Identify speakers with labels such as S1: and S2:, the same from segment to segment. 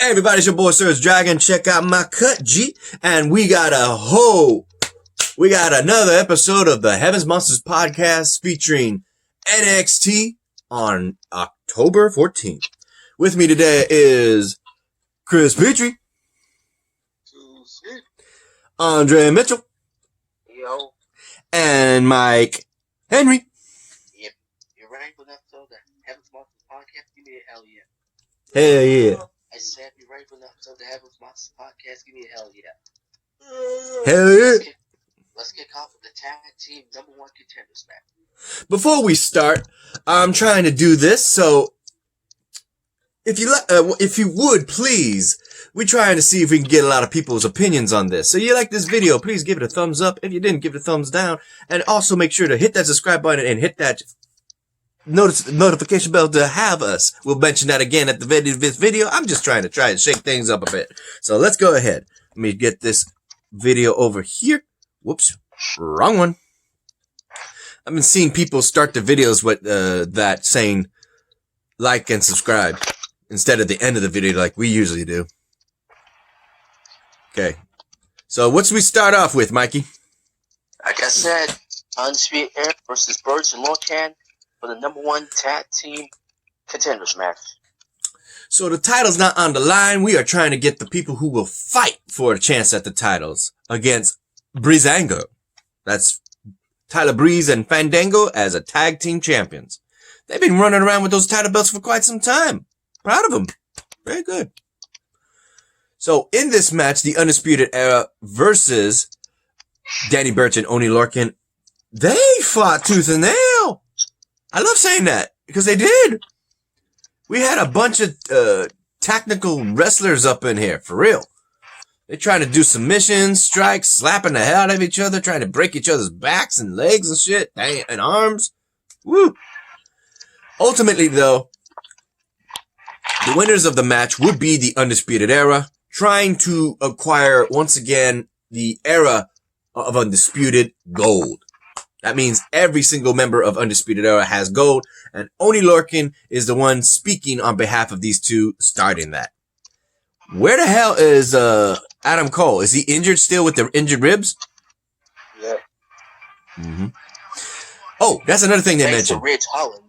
S1: Hey everybody, it's your boy Surge Dragon. Check out my cut, G. And we got another episode of the Heavens Monsters podcast featuring NXT on October 14th. With me today is Chris Petrie, Andre Mitchell,
S2: yo,
S1: and Mike Henry.
S2: If you're ready for an episode of the Heavens Monsters podcast, give me a hell yeah.
S1: Hell yeah.
S2: I said, if you're ready for an episode of the Heavens Monsters podcast, give me a hell yeah.
S1: Hell yeah.
S2: Let's kick off with the tag team number one contenders match.
S1: Before we start, I'm trying to do this, so if you would, please, we're trying to see if we can get a lot of people's opinions on this. So you like this video, please give it a thumbs up. If you didn't, give it a thumbs down. And also make sure to hit that subscribe button and hit that notification bell to have us. We'll mention that again at the end of this video. I'm just trying to shake things up a bit. So let's go ahead. Let me get this video over here. Whoops, wrong one. I've been seeing people start the videos with that saying like and subscribe instead of the end of the video like we usually do. Okay. So what's we start off with, Mikey?
S2: Like I said, Undisputed Era versus Birds and Lorcan for the number one tag team contenders match.
S1: So the title's not on the line. We are trying to get the people who will fight for a chance at the titles against Breezango. That's Tyler Breeze and Fandango as a tag team champions. They've been running around with those title belts for quite some time. Proud of them. Very good. So in this match, the Undisputed Era versus Danny Burch and Oney Lorcan, they fought tooth and nail. I love saying that because they did. We had a bunch of technical wrestlers up in here, for real. They trying to do submissions, strikes, slapping the hell out of each other, trying to break each other's backs and legs and shit, and arms. Woo. Ultimately, though, the winners of the match would be the Undisputed Era, trying to acquire, once again, the era of Undisputed Gold. That means every single member of Undisputed Era has gold, and Oney Lorcan is the one speaking on behalf of these two, starting that. Where the hell is Adam Cole? Is he injured still with the injured ribs?
S2: Yeah.
S1: Mm-hmm. Oh, that's another thing they
S2: Thanks
S1: mentioned.
S2: to Ridge Holland.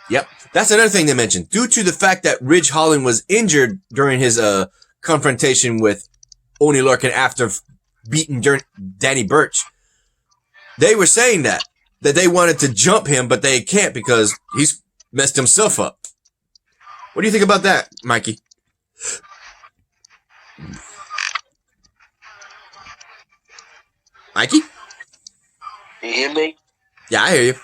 S1: Yep, that's another thing they mentioned. Due to the fact that Ridge Holland was injured during his confrontation with Oney Lorcan after beating Danny Burch, they were saying that they wanted to jump him, but they can't because he's messed himself up. What do you think about that, Mikey? Mikey?
S2: You hear me?
S1: Yeah, I hear you.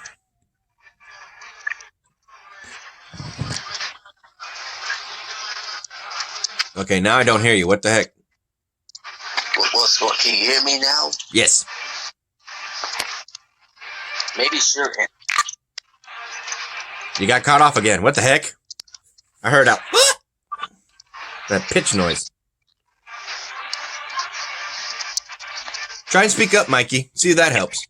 S1: Okay, now I don't hear you. What the heck?
S2: What's what? Can you hear me now?
S1: Yes.
S2: Maybe sure.
S1: You got caught off again. What the heck? I heard that pitch noise. Try and speak up, Mikey. See if that helps.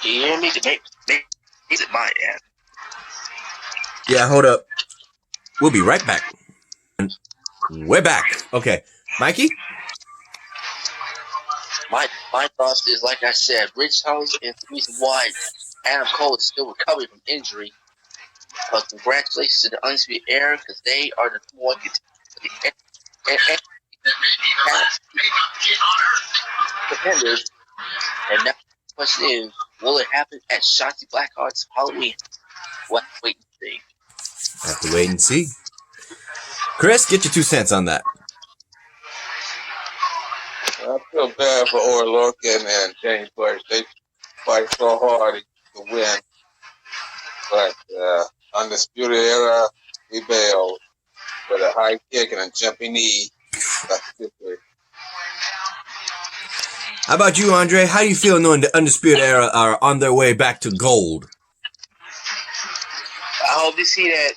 S2: Can you hear me? Is it my end?
S1: Yeah, hold up. We'll be right back. We're back. Okay. Mikey?
S2: My thoughts is, like I said, Ridge Holland is the reason why Adam Cole is still recovering from injury. But congratulations to the Undisputed Era because they are the number one contenders. And now the question is, will it happen at Shotzi Blackheart's Halloween? We'll have to wait and see.
S1: Have to wait and see. Chris, get your 2 cents on that.
S3: I feel bad for Oney Lorcan and Danny Burch. They fight so hard to win. But Undisputed Era, we bailed with a high kick and a jumping knee. That's victory.
S1: How about you, Andre? How do you feel knowing the Undisputed Era are on their way back to gold?
S2: I hope to see that.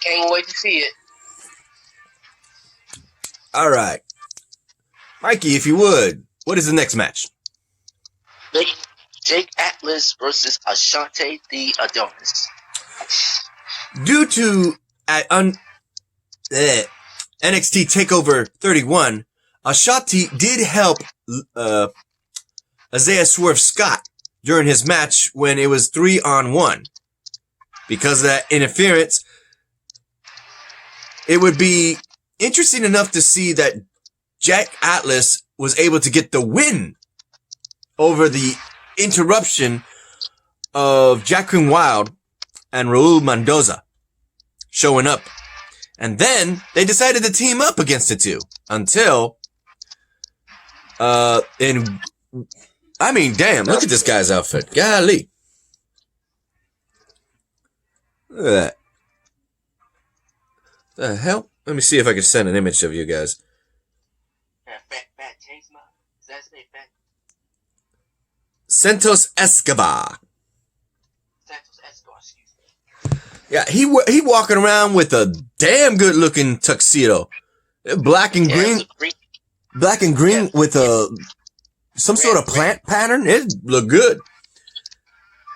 S2: Can't wait to see it.
S1: All right. Mikey, if you would, what is the next match?
S2: Jake Atlas versus Ashante the Adonis.
S1: due to NXT TakeOver 31, Ashanti did help Isaiah Swerve Scott during his match when it was 3-on-1. Because of that interference, it would be interesting enough to see that Jack Atlas was able to get the win over the interruption of Jacqueline Wild and Raul Mendoza showing up. And then they decided to team up against the two until, damn, look at this guy's outfit. Golly. Look at that. The hell? Let me see if I can send an image of you guys. Santos Escobar. Yeah, he walking around with a damn good looking tuxedo, black and green with some sort of plant pattern. It looked good,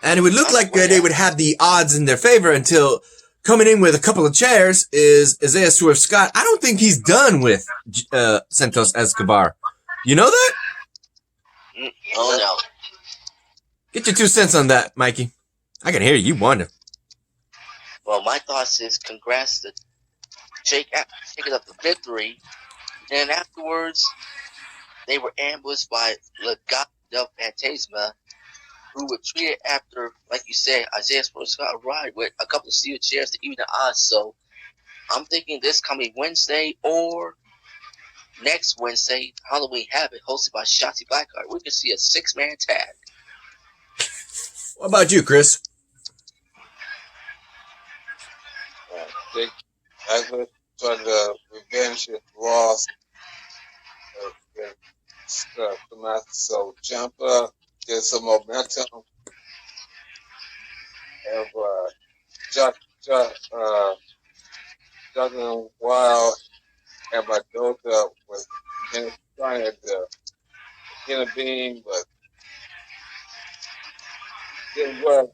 S1: and it would look like they would have the odds in their favor until coming in with a couple of chairs is Isaiah Swerve Scott. I don't think he's done with Santos Escobar. You know that?
S2: Oh no.
S1: Get your 2 cents on that, Mikey. I can hear you wonder.
S2: Well, my thoughts is congrats to Jake picking up the victory. And afterwards, they were ambushed by Legado del Fantasma, who retreated after, like you said, Isaiah Scott arrived with a couple of steel chairs to even the odds. So I'm thinking this coming Wednesday or next Wednesday, Halloween Havoc, hosted by Shotzi Blackheart, we can see a 6-man tag.
S1: What about you, Chris?
S3: Jake Atlas trying to revenge his loss against Tommaso Ciampa, get some momentum. Have Jacqueline Wild and Mendoza was trying to intervene, but didn't work.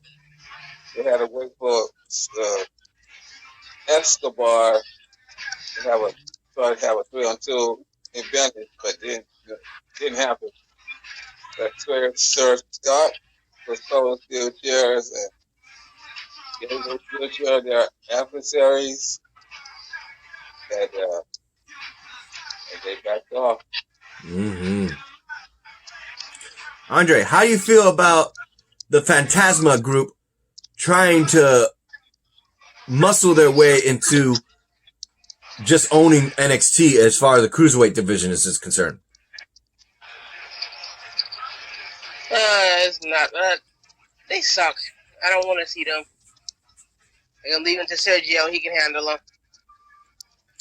S3: They had to wait for Escobar to try to have a 3-on-2 invented, but didn't happen. That Sir Scott was throwing steel chairs and gave those steel chairs their adversaries, and they backed off.
S1: Mm-hmm. Andre, how do you feel about the Phantasma group trying to muscle their way into just owning NXT as far as the cruiserweight division is concerned?
S4: It's not. They suck. I don't want to see them. I'm gonna leave them to Sergio. He can handle them.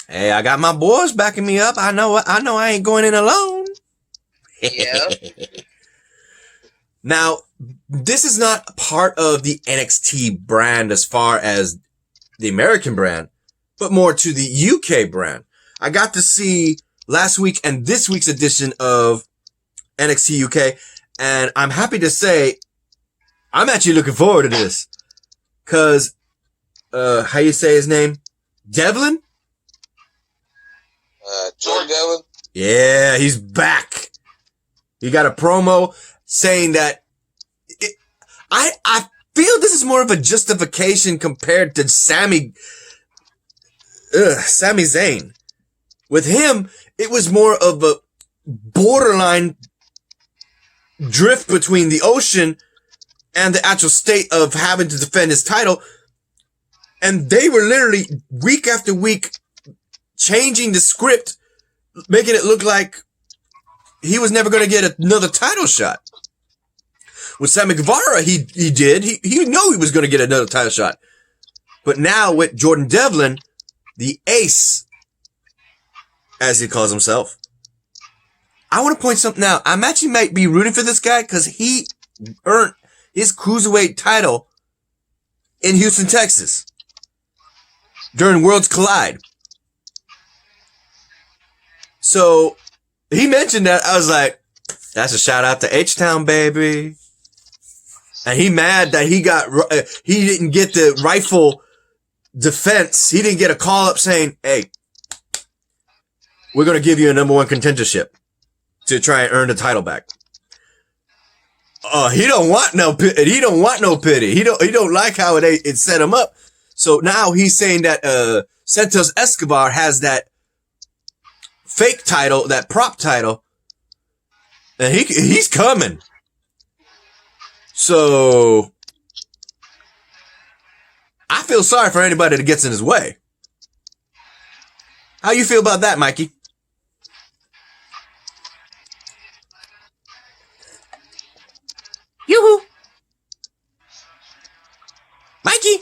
S1: Hey, I got my boys backing me up. I know I ain't going in alone.
S4: Yeah.
S1: Now, this is not part of the NXT brand as far as the American brand, but more to the UK brand. I got to see last week and this week's edition of NXT UK, and I'm happy to say I'm actually looking forward to this. Cause, how you say his name? Devlin?
S3: Jordan Devlin?
S1: Yeah, he's back. He got a promo saying that I feel this is more of a justification compared to Sami Zayn. With him, it was more of a borderline drift between the ocean and the actual state of having to defend his title. And they were literally week after week changing the script, making it look like he was never going to get another title shot. With Sammy Guevara, he did. He knew he was going to get another title shot. But now with Jordan Devlin, the ace, as he calls himself, I want to point something out. I'm actually might be rooting for this guy because he earned his cruiserweight title in Houston, Texas during Worlds Collide. So he mentioned that. I was like, that's a shout out to H-Town, baby. And he mad that he didn't get the rightful defense, he didn't get a call up saying, hey, we're going to give you a number one contendership to try and earn the title back. He don't want no pity. He don't want no pity. He don't like how it set him up. So now he's saying that Santos Escobar has that fake title, that prop title, and he's coming. So I feel sorry for anybody that gets in his way. How you feel about that, Mikey? Yoo-hoo! Mikey!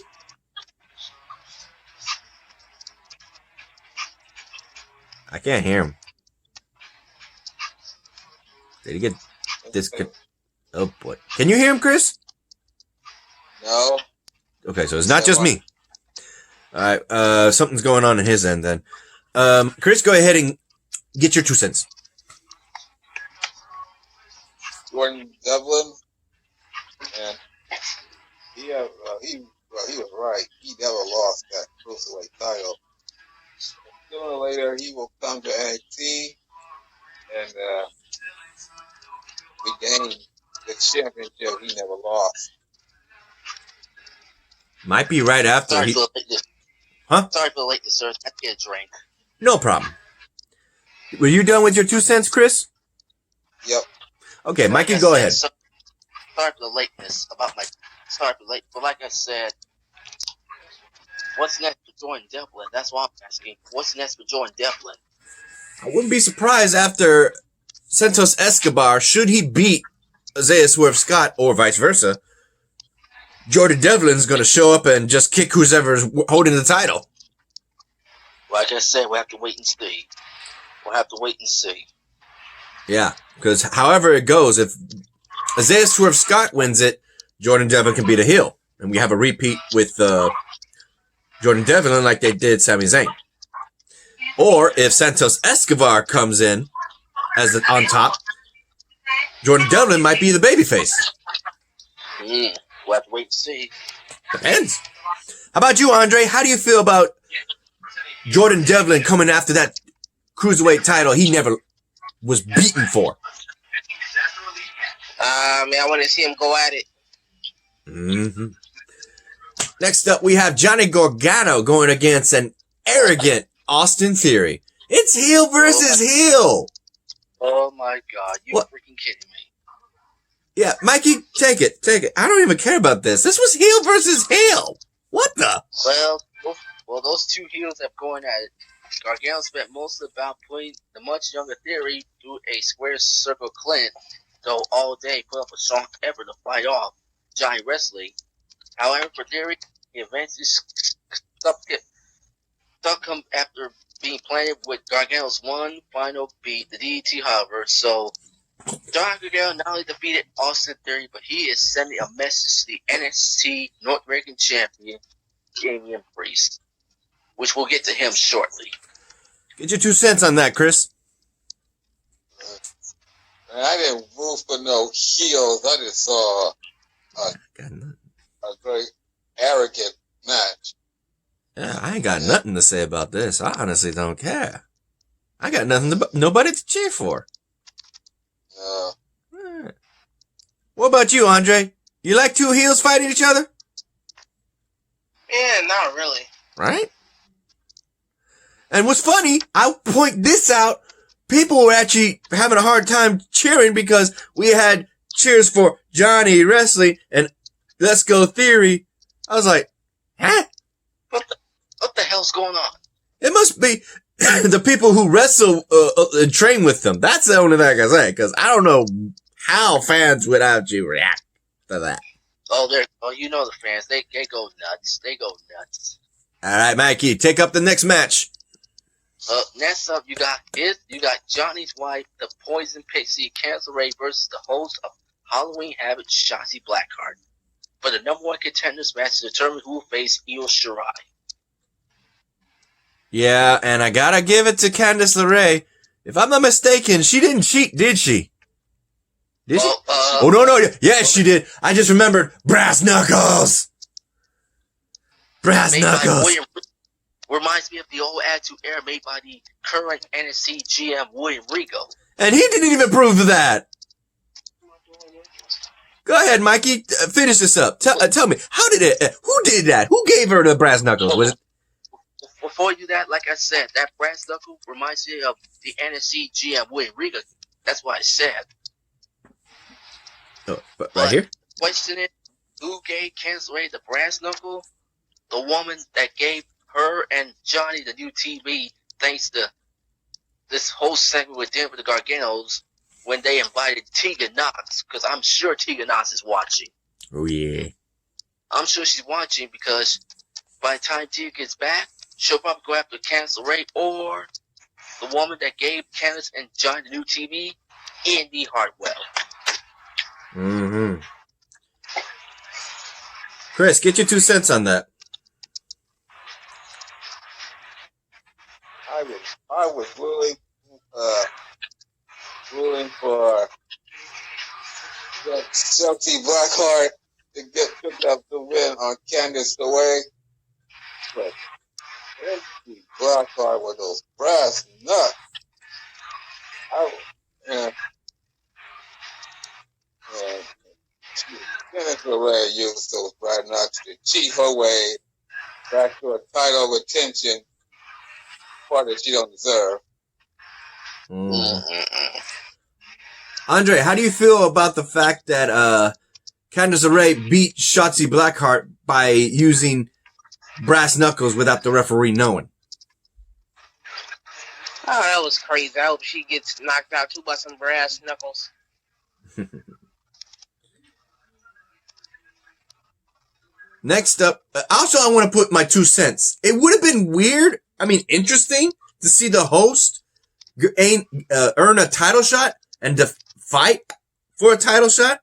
S1: I can't hear him. Did he get disconnected? Oh boy. Can you hear him, Chris?
S3: No.
S1: Okay, so it's not just me. Alright, something's going on his end then. Chris, go ahead and get your 2 cents.
S3: Jordan Devlin, and he was right. He never lost that cruiserweight title. Sooner or later, he will come to NXT and regain the championship he never lost.
S1: Might be right after
S2: Sorry
S1: he...
S2: for the lateness.
S1: Huh?
S2: Sorry for the lateness, sir. I have to get a drink.
S1: No problem. Were you done with your 2 cents, Chris?
S3: Yep.
S1: Okay, Mikey, go ahead.
S2: Sorry for the lateness about my. Sorry for late, but like I said, what's next for Jordan Devlin? That's what I'm asking. What's next for Jordan Devlin?
S1: I wouldn't be surprised after Santos Escobar, should he beat Isaiah Swerve Scott or vice versa, Jordan Devlin's going to show up and just kick who's ever's holding the title.
S2: Like I said, we'll have to wait and see. We'll have to wait and see.
S1: Yeah, because however it goes, if Isaiah Swerve Scott wins it, Jordan Devlin can beat a heel. And we have a repeat with Jordan Devlin like they did Sami Zayn. Or if Santos Escobar comes in as on top, Jordan Devlin might be the babyface.
S2: We'll have to wait and see.
S1: Depends. How about you, Andre? How do you feel about Jordan Devlin coming after that cruiserweight title he never was beaten for?
S4: I want to see him go at it.
S1: Mm-hmm. Next up, we have Johnny Gargano going against an arrogant Austin Theory. It's heel versus heel.
S2: Oh my God! You freaking kidding me?
S1: Yeah, Mikey, take it. I don't even care about this. This was heel versus heel. What the?
S2: Well, those two heels have going at it. Gargano spent most of the bout putting the much younger Theory through a square circle Clint, though all day put up a strong effort to fight off Johnny Wrestling. However, for Theory, he eventually stuck him after being planted with Gargano's one final beat, the DDT, however. So, Johnny Gargano not only defeated Austin Theory, but he is sending a message to the NXT North American Champion, Damian Priest, which we'll get to him shortly.
S1: Get your 2 cents on that, Chris.
S3: I didn't root for no heels. I just saw a very arrogant match.
S1: Yeah, I ain't got nothing to say about this. I honestly don't care. I got nobody to cheer for. Right. What about you, Andre? You like two heels fighting each other?
S4: Yeah, not really.
S1: Right? And what's funny, I'll point this out. People were actually having a hard time cheering because we had cheers for Johnny Wrestling and Let's Go Theory. I was like, huh?
S2: What the hell's going on?
S1: It must be the people who wrestle and train with them. That's the only thing I can say, because I don't know how fans would actually react to that.
S2: You know the fans. They go nuts. They go nuts.
S1: All right, Mikey, take up the next match.
S2: Next up, you got Johnny's wife, the Poison Pixie, Cancer Ray versus the host of Halloween Havoc, Shotzi Blackheart, for the number one contenders match to determine who will face Io Shirai.
S1: Yeah, and I gotta give it to Candice LeRae. If I'm not mistaken, she didn't cheat, did she? Did she? Oh, no. Yes, she did. I just remembered Brass Knuckles. Brass Knuckles.
S2: Reminds me of the old Attitude Era made by the current NXT GM William Regal.
S1: And he didn't even prove that. Go ahead, Mikey. Finish this up. Tell me, how did it? Who did that? Who gave her the brass knuckles? Was it?
S2: Before you that, like I said, that brass knuckle reminds me of the NXT GM William Regal. That's what I said.
S1: Oh, right here.
S2: Question is, who gave Candice LeRae the brass knuckle? The woman that gave her and Johnny the new TV, thanks to this whole segment with them with the Garganos, when they invited Tegan Knox, because I'm sure Tegan Knox is watching.
S1: Oh, yeah.
S2: I'm sure she's watching because by the time Tegan gets back, she'll probably go after Candice LeRae or the woman that gave Candice and Johnny the new TV, Indy Hartwell.
S1: Mm-hmm. Chris, get your 2 cents on that.
S3: I was willing for that Chelsea Blackheart to get picked up the win on Candice LeRae, but Chelsea Blackheart with those brass nuts. Candice LeRae used those brass nuts to cheat her way back to a title retention part that she don't deserve.
S1: Andre, how do you feel about the fact that Candice LeRae beat Shotzi Blackheart by using brass knuckles without the referee knowing?
S4: Oh, that was crazy. I hope she gets knocked out too by some brass knuckles.
S1: Next up, also I want to put my 2 cents. It would have been weird, interesting to see the host earn a title shot and to fight for a title shot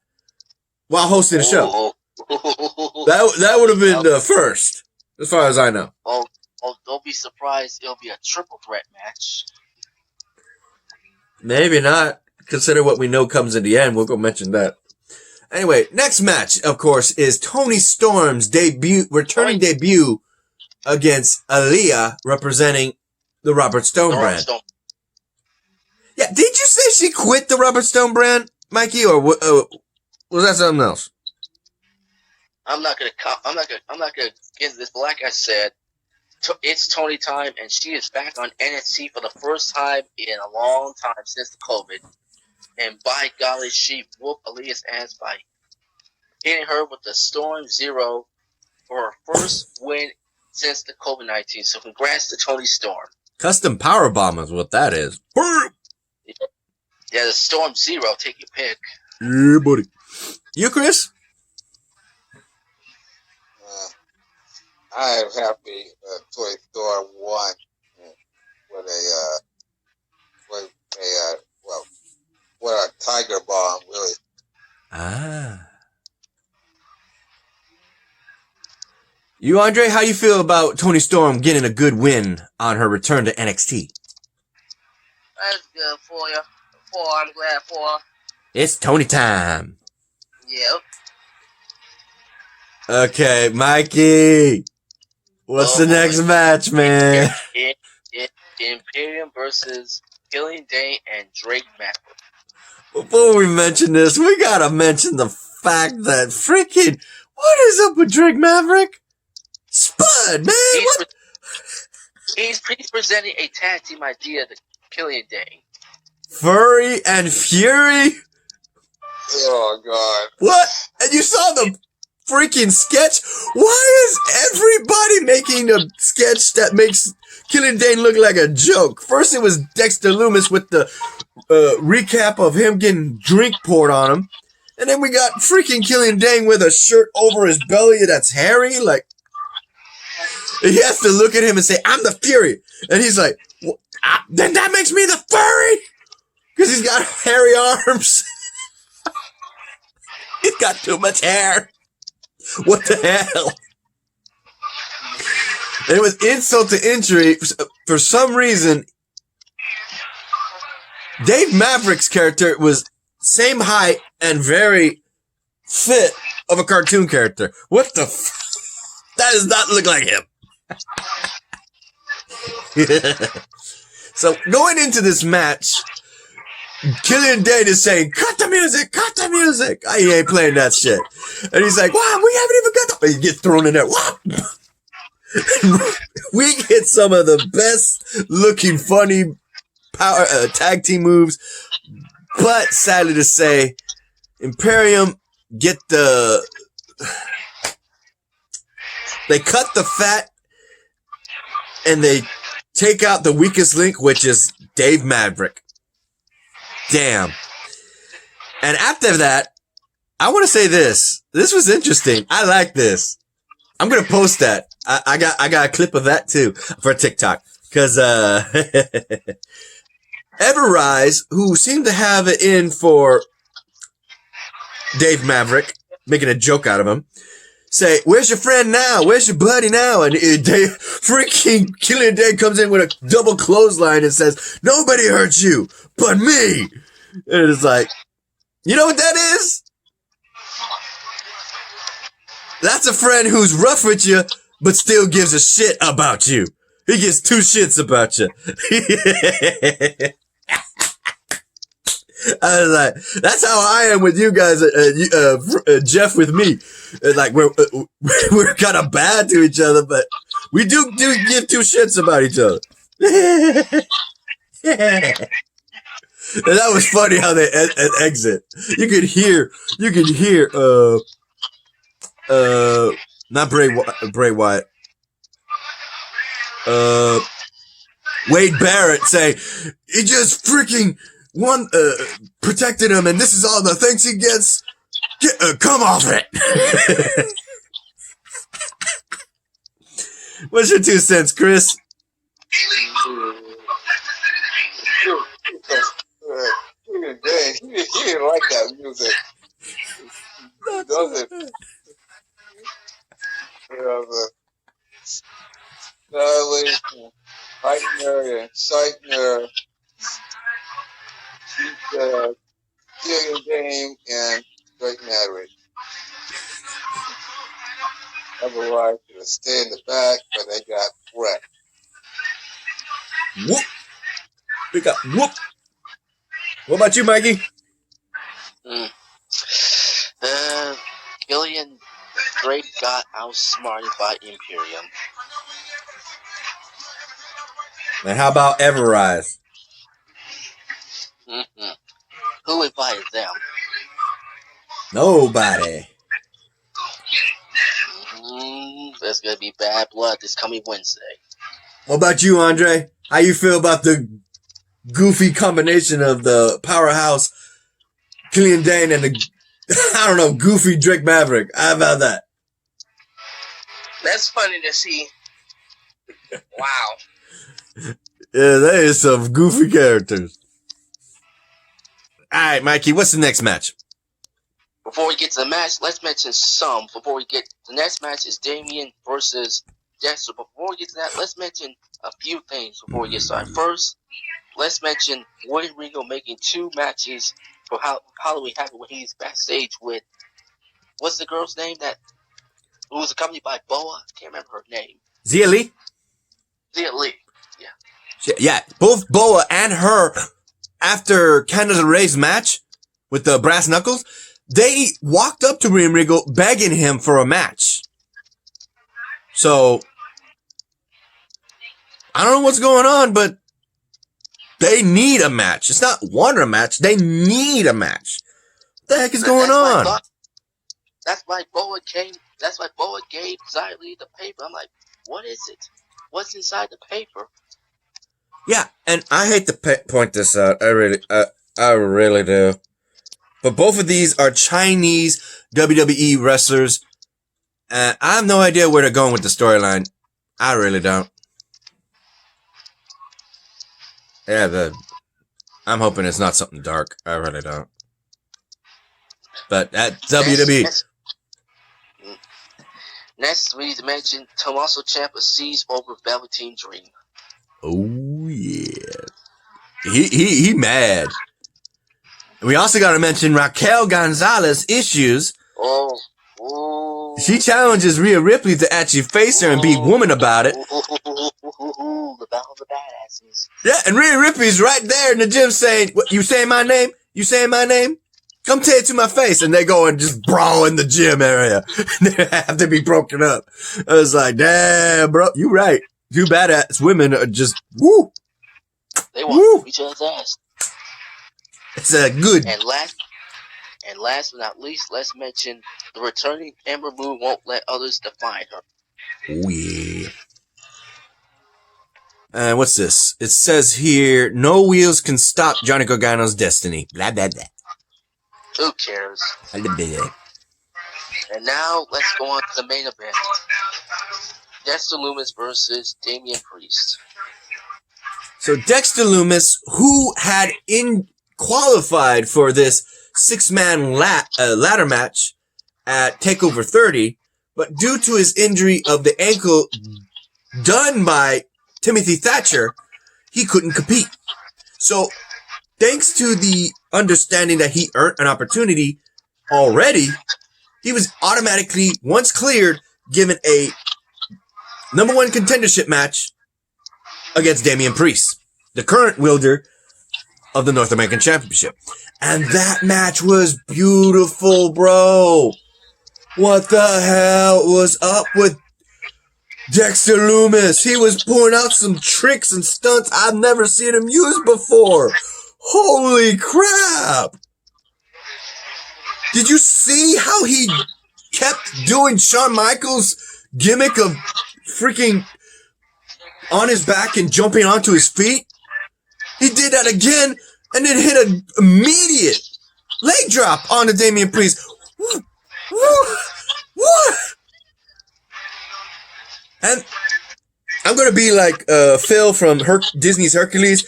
S1: while hosting the show. That would have been the first, as far as I know.
S2: Oh, don't be surprised. It'll be a triple threat match.
S1: Maybe not. Consider what we know comes in the end. We'll go mention that. Anyway, next match, of course, is Toni Storm's returning debut against Aaliyah, representing the Robert Stone brand. Yeah, did you say she quit the Robert Stone brand, Mikey, or was that something else?
S2: I'm not gonna get into this, but like I said, it's Toni time, and she is back on NXT for the first time in a long time since the COVID. And by golly, she whooped Aaliyah's ass by hitting her with the Storm Zero for her first win since the COVID-19. So congrats to Toni Storm.
S1: Custom powerbomb is what that is.
S2: Yeah, the Storm Zero. Take your pick.
S1: Yeah, buddy. You, Chris?
S3: I am happy Toni Storm won with a tiger bomb, really.
S1: Ah. You, Andre, how you feel about Toni Storm getting a good win on her return to NXT?
S4: That's good for you. I'm glad for her.
S1: It's Toni time.
S4: Yep.
S1: Okay, Mikey. What's the next match, man?
S2: Imperium versus Killian Dane and Drake Maverick.
S1: Before we mention this, we gotta mention the fact that freaking, what is up with Drake Maverick? Spud, man!
S2: He's presenting a tag team idea to Killian Dane.
S1: Furry and Fury?
S3: Oh, God.
S1: What? And you saw the freaking sketch? Why is everybody making a sketch that makes Killian Dane look like a joke? First it was Dexter Lumis with the recap of him getting drink poured on him. And then we got freaking Killian Dane with a shirt over his belly that's hairy. Like, he has to look at him and say, I'm the Fury. And he's like, well, then that makes me the Furry? Because he's got hairy arms. He's got too much hair. What the hell? And it was insult to injury. For some reason, Dave Maverick's character was same height and very fit of a cartoon character. What the That does not look like him. So going into this match, Killian Dane is saying, cut the music, cut the music. He ain't playing that shit. And he's like, wow, we haven't even got the... He gets thrown in there. What? We get some of the best looking funny power tag team moves. But sadly to say, Imperium get the... They cut the fat and they take out the weakest link, which is Dave Maverick. Damn. And after that, I want to say this. This was interesting. I like this. I'm going to post that. I got a clip of that too for TikTok. Cause, Everrise, who seemed to have it in for Dave Maverick, making a joke out of him, say, where's your friend now? Where's your buddy now? And freaking Killian Dane comes in with a double clothesline and says, nobody hurt you but me. And it's like, you know what that is? That's a friend who's rough with you, but still gives a shit about you. He gives two shits about you. I was like, that's how I am with you guys, Jeff with me. Like, we're kind of bad to each other, but we do give two shits about each other. And that was funny how they exit. You could hear, not Bray Wyatt, Wade Barrett say, he just freaking protected him, and this is all the thanks he gets. Come off it. What's your 2 cents, Chris?
S3: He didn't like that music. He doesn't. Heitner and Seitner, Killian Dane and Drake Maverick. Otherwise, they would stay in the back, but they got wrecked.
S1: Whoop. We got whoop. What about you, Mikey?
S2: Killian Drake got outsmarted by Imperium.
S1: And how about Everrise?
S2: Who invited them?
S1: Nobody.
S2: There's gonna be bad blood this coming Wednesday.
S1: What about you, Andre? How you feel about the goofy combination of the powerhouse Killian Dane and the, I don't know, goofy Drake Maverick? How about that?
S4: That's funny to see. Wow.
S1: Yeah, that is some goofy characters. All right, Mikey, what's the next match?
S2: Before we get to the match, let's mention some. Before we get the next match is Damien versus Dexter. But before we get to that, let's mention a few things before we get started. First, let's mention William Regal making 2 matches for Halloween Havoc when he's backstage with, what's the girl's name who was accompanied by Boa? I can't remember her name.
S1: Zia Lee?
S2: Zia Lee, yeah.
S1: Yeah, both Boa and her, after Candice LeRae's match with the brass knuckles, they walked up to William Regal begging him for a match. So, I don't know what's going on, but they need a match. It's not want a match. They need a match. What the heck is going on?
S2: That's why Boa gave Xia Lee the paper. I'm like, what is it? What's inside the paper?
S1: Yeah, and I hate to point this out. I really do. But both of these are Chinese WWE wrestlers. And I have no idea where they're going with the storyline. I really don't. Yeah, I'm hoping it's not something dark. I really don't. But at WWE.
S2: Next, we need to mention Tommaso Ciampa sees over Velveteen Dream.
S1: Oh yeah, he mad. We also got to mention Raquel Gonzalez issues.
S2: Oh.
S1: She challenges Rhea Ripley to actually face her and be woman about it.
S2: The battle of the badasses.
S1: Yeah, and Rhea Ripley's right there in the gym saying, "What, you saying my name? You saying my name? Come say it to my face." And they go and just brawl in the gym area. They have to be broken up. I was like, damn, bro, you right. Two badass women are just, woo.
S2: They want each other's ass.
S1: It's a good.
S2: And last but not least, let's mention the returning Ember Moon won't let others define her.
S1: Oh, yeah. What's this? It says here, no wheels can stop Johnny Gargano's destiny. Blah, blah, blah.
S2: Who cares?
S1: Blah, blah, blah.
S2: And now, let's go on to the main event. Dexter Lumis versus Damian Priest.
S1: So Dexter Lumis, who had qualified for this 6-man ladder match at TakeOver 30, but due to his injury of the ankle done by Timothy Thatcher, he couldn't compete. So, thanks to the understanding that he earned an opportunity already, he was automatically, once cleared, given a number 1 contendership match against Damian Priest, the current wielder of the North American Championship. And that match was beautiful, bro. What the hell was up with Dexter Lumis? He was pulling out some tricks and stunts I've never seen him use before. Holy crap. Did you see how he kept doing Shawn Michaels' gimmick of freaking on his back and jumping onto his feet? He did that again and then hit an immediate leg drop onto Damian Priest. What? And I'm gonna be like Phil from Disney's Hercules,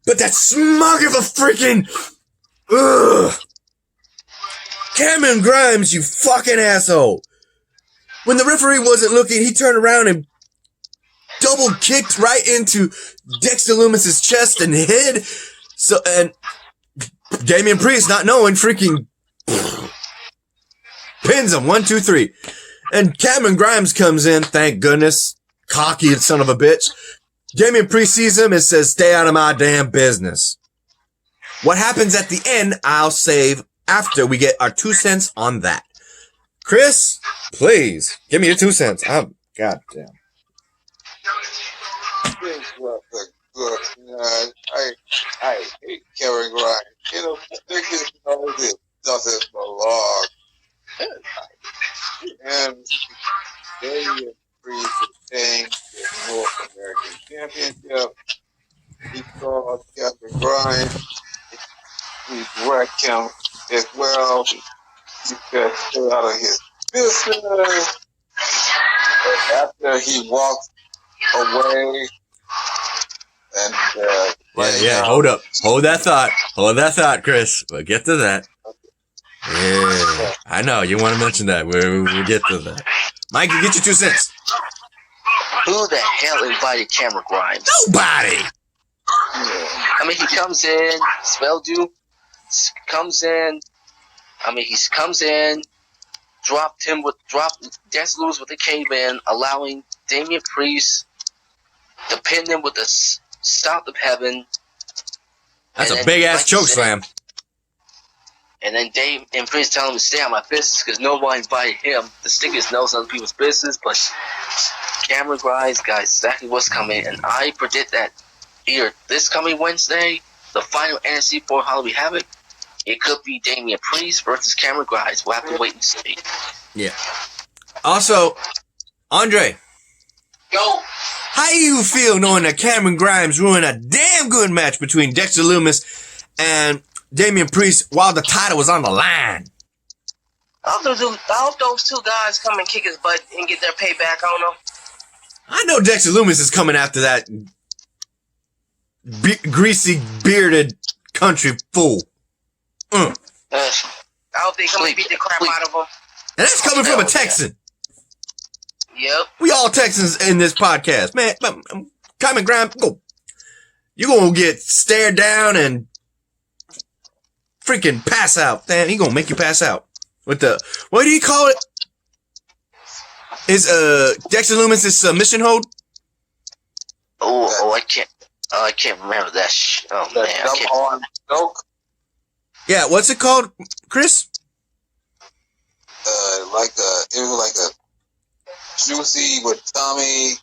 S1: but that smug of a freaking Cameron Grimes, you fucking asshole. When the referee wasn't looking, he turned around and double kicked right into Dexter Lumis' chest and head. So, and Damian Priest, not knowing, freaking pins him. 1, 2, 3. And Cameron Grimes comes in, thank goodness. Cocky son of a bitch. Damian Priest sees him and says, "Stay out of my damn business." What happens at the end, I'll save after we get our 2 cents on that. Chris, please, give me your 2 cents. I'm goddamn.
S3: This was a good. I hate Karen Grimes. You know, niggas know this doesn't belong. And Damian Priest retained the North American Championship. He saw Kevin Grimes. He wrecked him as well. He said, "Stay out of his business." And after he walked away, and
S1: hold up. Hold that thought, Chris. We'll get to that. Yeah, I know you want to mention that. We'll get to that. Mike, you get your 2 cents.
S2: Who the hell invited Cameron Grimes?
S1: Nobody.
S2: I mean, he comes in, he comes in, dropped Dexter Lumis with the caveman, allowing Damian Priest to pin him with the Stomp of Heaven.
S1: That's a big ass choke slam.
S2: And then Damian Priest telling him to stay out of my business because nobody invited him to stick his nose in other people's business. But Cameron Grimes got exactly what's coming, and I predict that either this coming Wednesday, the final NXT for Halloween Havoc, it could be Damian Priest versus Cameron Grimes. We'll have to wait and see.
S1: Yeah. Also, Andre.
S4: Yo.
S1: How you feel knowing that Cameron Grimes ruined a damn good match between Dexter Lumis and Damian Priest while the title was on the line?
S4: I hope those 2 guys come and kick his butt and get their payback on him.
S1: I know Dexter Lumis is coming after that greasy, bearded country fool.
S4: I hope they come and beat the crap out of him.
S1: And that's coming from a Texan.
S4: Yep.
S1: We all Texans in this podcast. Man, Cameron Grimes, you gonna get stared down and freaking pass out. Damn, he gonna make you pass out. With the, what do you call it? Is Dexter Lumis' submission hold?
S2: I can't remember that. Oh man, I can't.
S3: Double arm choke.
S1: Yeah, what's it called, Chris?
S3: It was like a juicy with Tommy.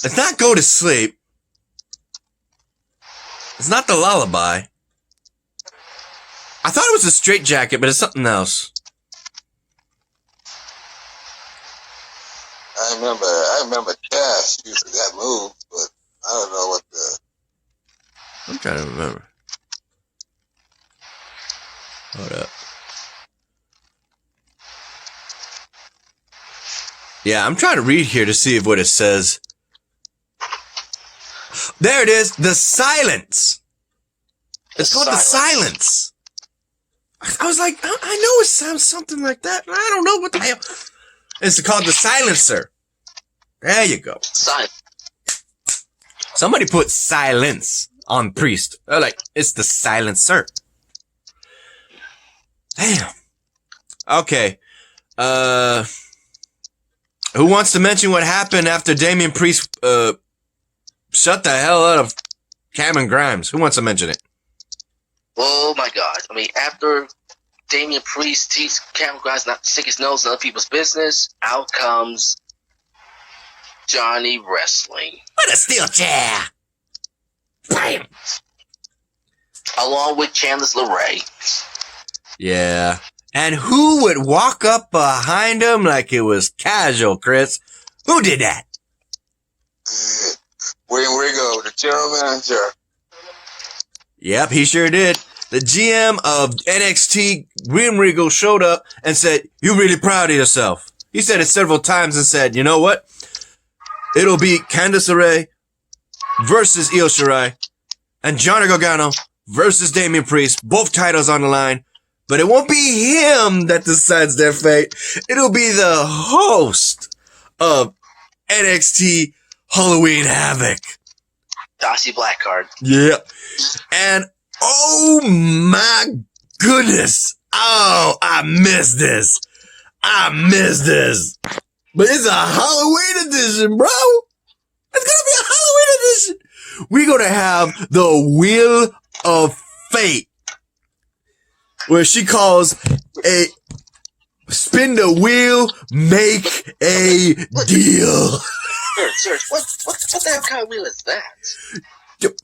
S1: It's not Go to Sleep. It's not the Lullaby. I thought it was a Straight Jacket, but it's something else.
S3: I remember Cash used that move, but I don't know what the.
S1: I'm trying to remember. Hold up. Yeah, I'm trying to read here to see what it says. There it is. The Silence. It's called The Silence. I was like, I know it sounds something like that. I don't know what the hell. It's called The Silencer. There you go. Somebody put silence on Priest. They're like, it's The Silencer. Damn. Okay. Who wants to mention what happened after Damian Priest shut the hell out of Cameron Grimes? Who wants to mention it?
S2: Oh my God! I mean, after Damian Priest teaches Cameron Grimes not to stick his nose in other people's business, out comes Johnny Wrestling.
S1: What a steel chair! Bam!
S2: Along with Candice LeRae.
S1: Yeah. And who would walk up behind him like it was casual, Chris? Who did that?
S3: William Regal, the general manager.
S1: Yep, he sure did. The GM of NXT, William Regal, showed up and said, "You really proud of yourself." He said it several times and said, "You know what? It'll be Candice LeRae versus Io Shirai and Johnny Gargano versus Damian Priest, both titles on the line. But it won't be him that decides their fate. It'll be the host of NXT Halloween Havoc,
S2: Darcy Blackheart."
S1: Yeah. And oh my goodness. Oh, I missed this. But it's a Halloween edition, bro. It's going to be a Halloween edition. We're going to have the Wheel of Fate, where she calls a spin the wheel, make a deal.
S2: Sir, what the hell kind of wheel is that?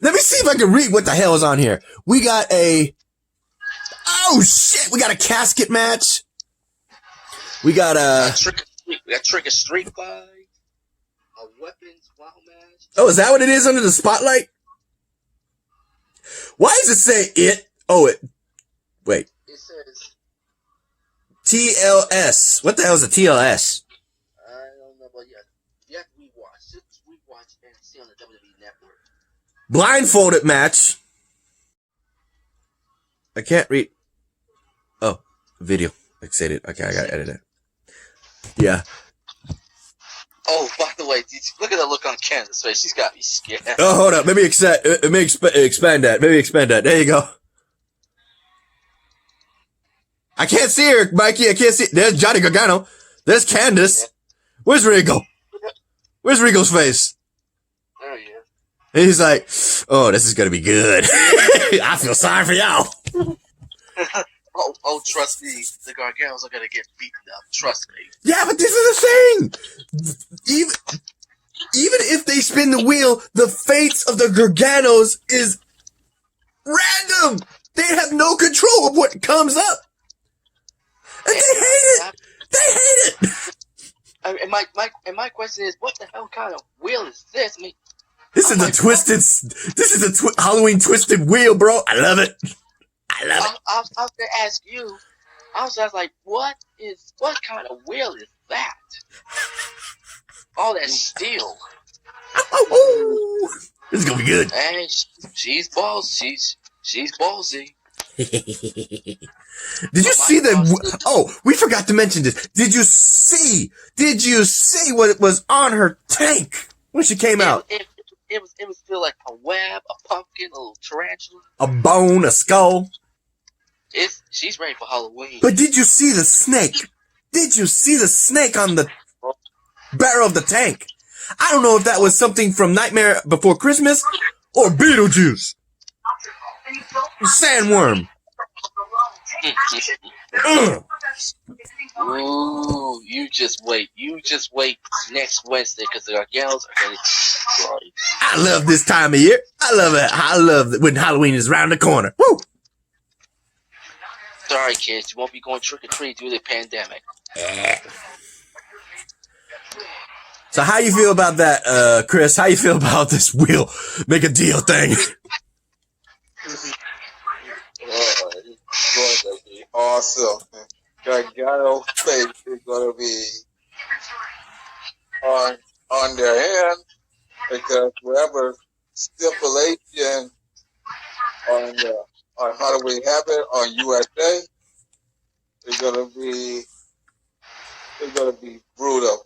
S1: Let me see if I can read what the hell is on here. We got oh shit, we got a casket match. We got
S2: Trick or Street fight, a weapons wow match.
S1: Oh, is that what it is under the spotlight? Why does it say it? Oh, wait.
S2: It says
S1: TLS. What the hell is a TLS?
S2: I don't know, but you have to rewatch. Just rewatch NXT on the WWE Network.
S1: Blindfolded match. I can't read. Oh, video. Excited. Okay, I gotta edit it. Yeah.
S2: Oh, by the way, look at the look on Candace's face. She's got me scared.
S1: Oh, hold up. Let me expand that. Maybe expand that. There you go. I can't see her, Mikey. I can't see. There's Johnny Gargano. There's Candace. Where's Regal? Where's Regal's face?
S2: There he is.
S1: And he's like, "Oh, this is gonna be good." I feel sorry for y'all.
S2: Oh, trust me, the Garganos are gonna get beaten up. Trust me.
S1: Yeah, but this is the thing. Even if they spin the wheel, the fates of the Garganos is random. They have no control of what comes up, and they hate it. They hate it.
S2: And my question is, what the hell kind of wheel is this? I mean,
S1: This is a twisted. This is a Halloween twisted wheel, bro. I love it. I love it.
S2: I was going to ask you. I was just like, what kind of wheel is that? All that steel.
S1: Oh, this is gonna be good.
S2: And she's ballsy. She's ballsy.
S1: Did you see the? Oh, we forgot to mention this. Did you see what was on her tank when she came out?
S2: It was feel like a web, a pumpkin, a little tarantula,
S1: A bone, a skull.
S2: She's ready for Halloween.
S1: But did you see the snake? Did you see the snake on the barrel of the tank? I don't know if that was something from Nightmare Before Christmas or Beetlejuice. Sandworm.
S2: Ooh, you just wait. You just wait next Wednesday because the Garganos are going to destroy.
S1: I love this time of year. I love it. I love it when Halloween is around the corner. Woo!
S2: Sorry, kids. You won't be going trick-or-treat due to the pandemic.
S1: So how you feel about that, Chris? How you feel about this wheel make a deal thing?
S3: Oh, it's going to be awesome. Gargano face is going to be on their hand because whatever stipulation on how do we have it on USA is going to be brutal.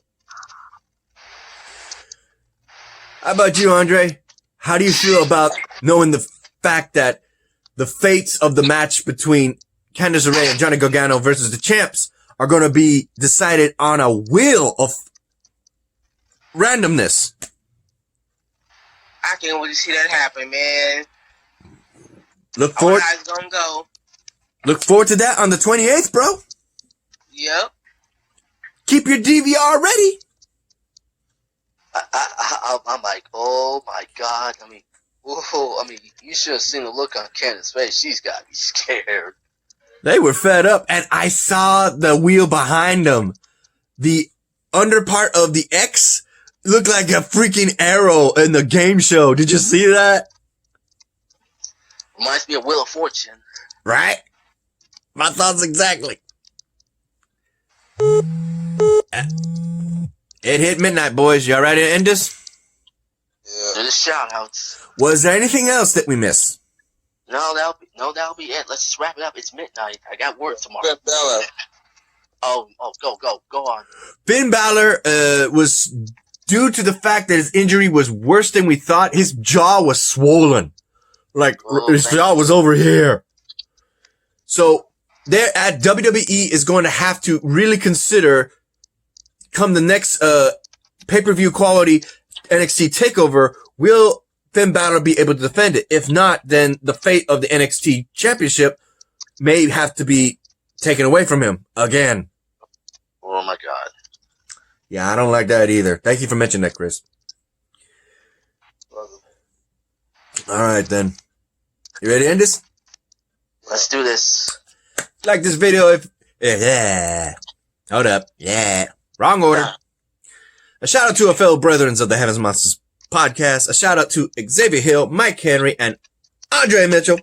S1: How about you, Andre? How do you feel about knowing the fact that the fates of the match between Candice LeRae and Johnny Gargano versus the champs are going to be decided on a wheel of randomness?
S4: I can't wait to see that happen, man.
S1: Look forward.
S4: How it's gonna go.
S1: Look forward to that on the 28th, bro.
S4: Yep.
S1: Keep your DVR ready.
S2: I'm like, oh my God. I mean, you should have seen the look on Candace's face. She's got to be scared.
S1: They were fed up, and I saw the wheel behind them. The under part of the X looked like a freaking arrow in the game show. Did you see that?
S2: Reminds me of Wheel of Fortune.
S1: Right? My thoughts exactly. It hit midnight, boys. Y'all ready to end this?
S3: Yeah.
S2: There's shout outs.
S1: Was there anything else that we missed?
S2: No, that'll be it. Let's just wrap it up. It's midnight. I got work tomorrow.
S3: Finn Balor.
S2: Oh, go on.
S1: Finn Balor was due to the fact that his injury was worse than we thought. His jaw was swollen. Like, his jaw was over here. So, there at WWE is going to have to really consider, come the next pay-per-view quality NXT takeover, will Finn Balor be able to defend it? If not, then the fate of the NXT championship may have to be taken away from him again.
S2: Oh my God.
S1: Yeah, I don't like that either. Thank you for mentioning that, Chris. All right, then. You ready to end this?
S2: Let's do this.
S1: Like this video if... Yeah. Hold up. Yeah. Wrong order. A shout out to our fellow brethren of the Heavens Monsters podcast. A shout out to Xavier Hill, Mike Henry, and Andre Mitchell.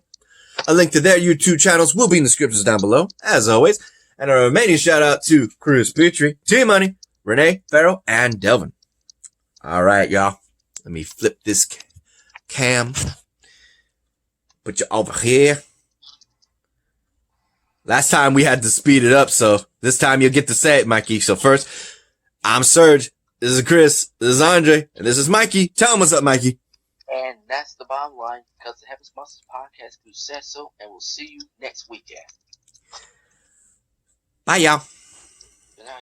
S1: A link to their YouTube channels will be in the descriptions down below, as always. And a remaining shout out to Chris Petrie, T-Money, Renee, Farrell, and Delvin. All right, y'all. Let me flip this cam. Put you over here. Last time we had to speed it up, so this time you'll get to say it, Mikey. So first, I'm Serge. This is Chris. This is Andre. And this is Mikey. Tell him what's up, Mikey.
S2: And that's the bottom line, because the Heavens Monsters podcast says so, and we'll see you next weekend.
S1: Bye, y'all.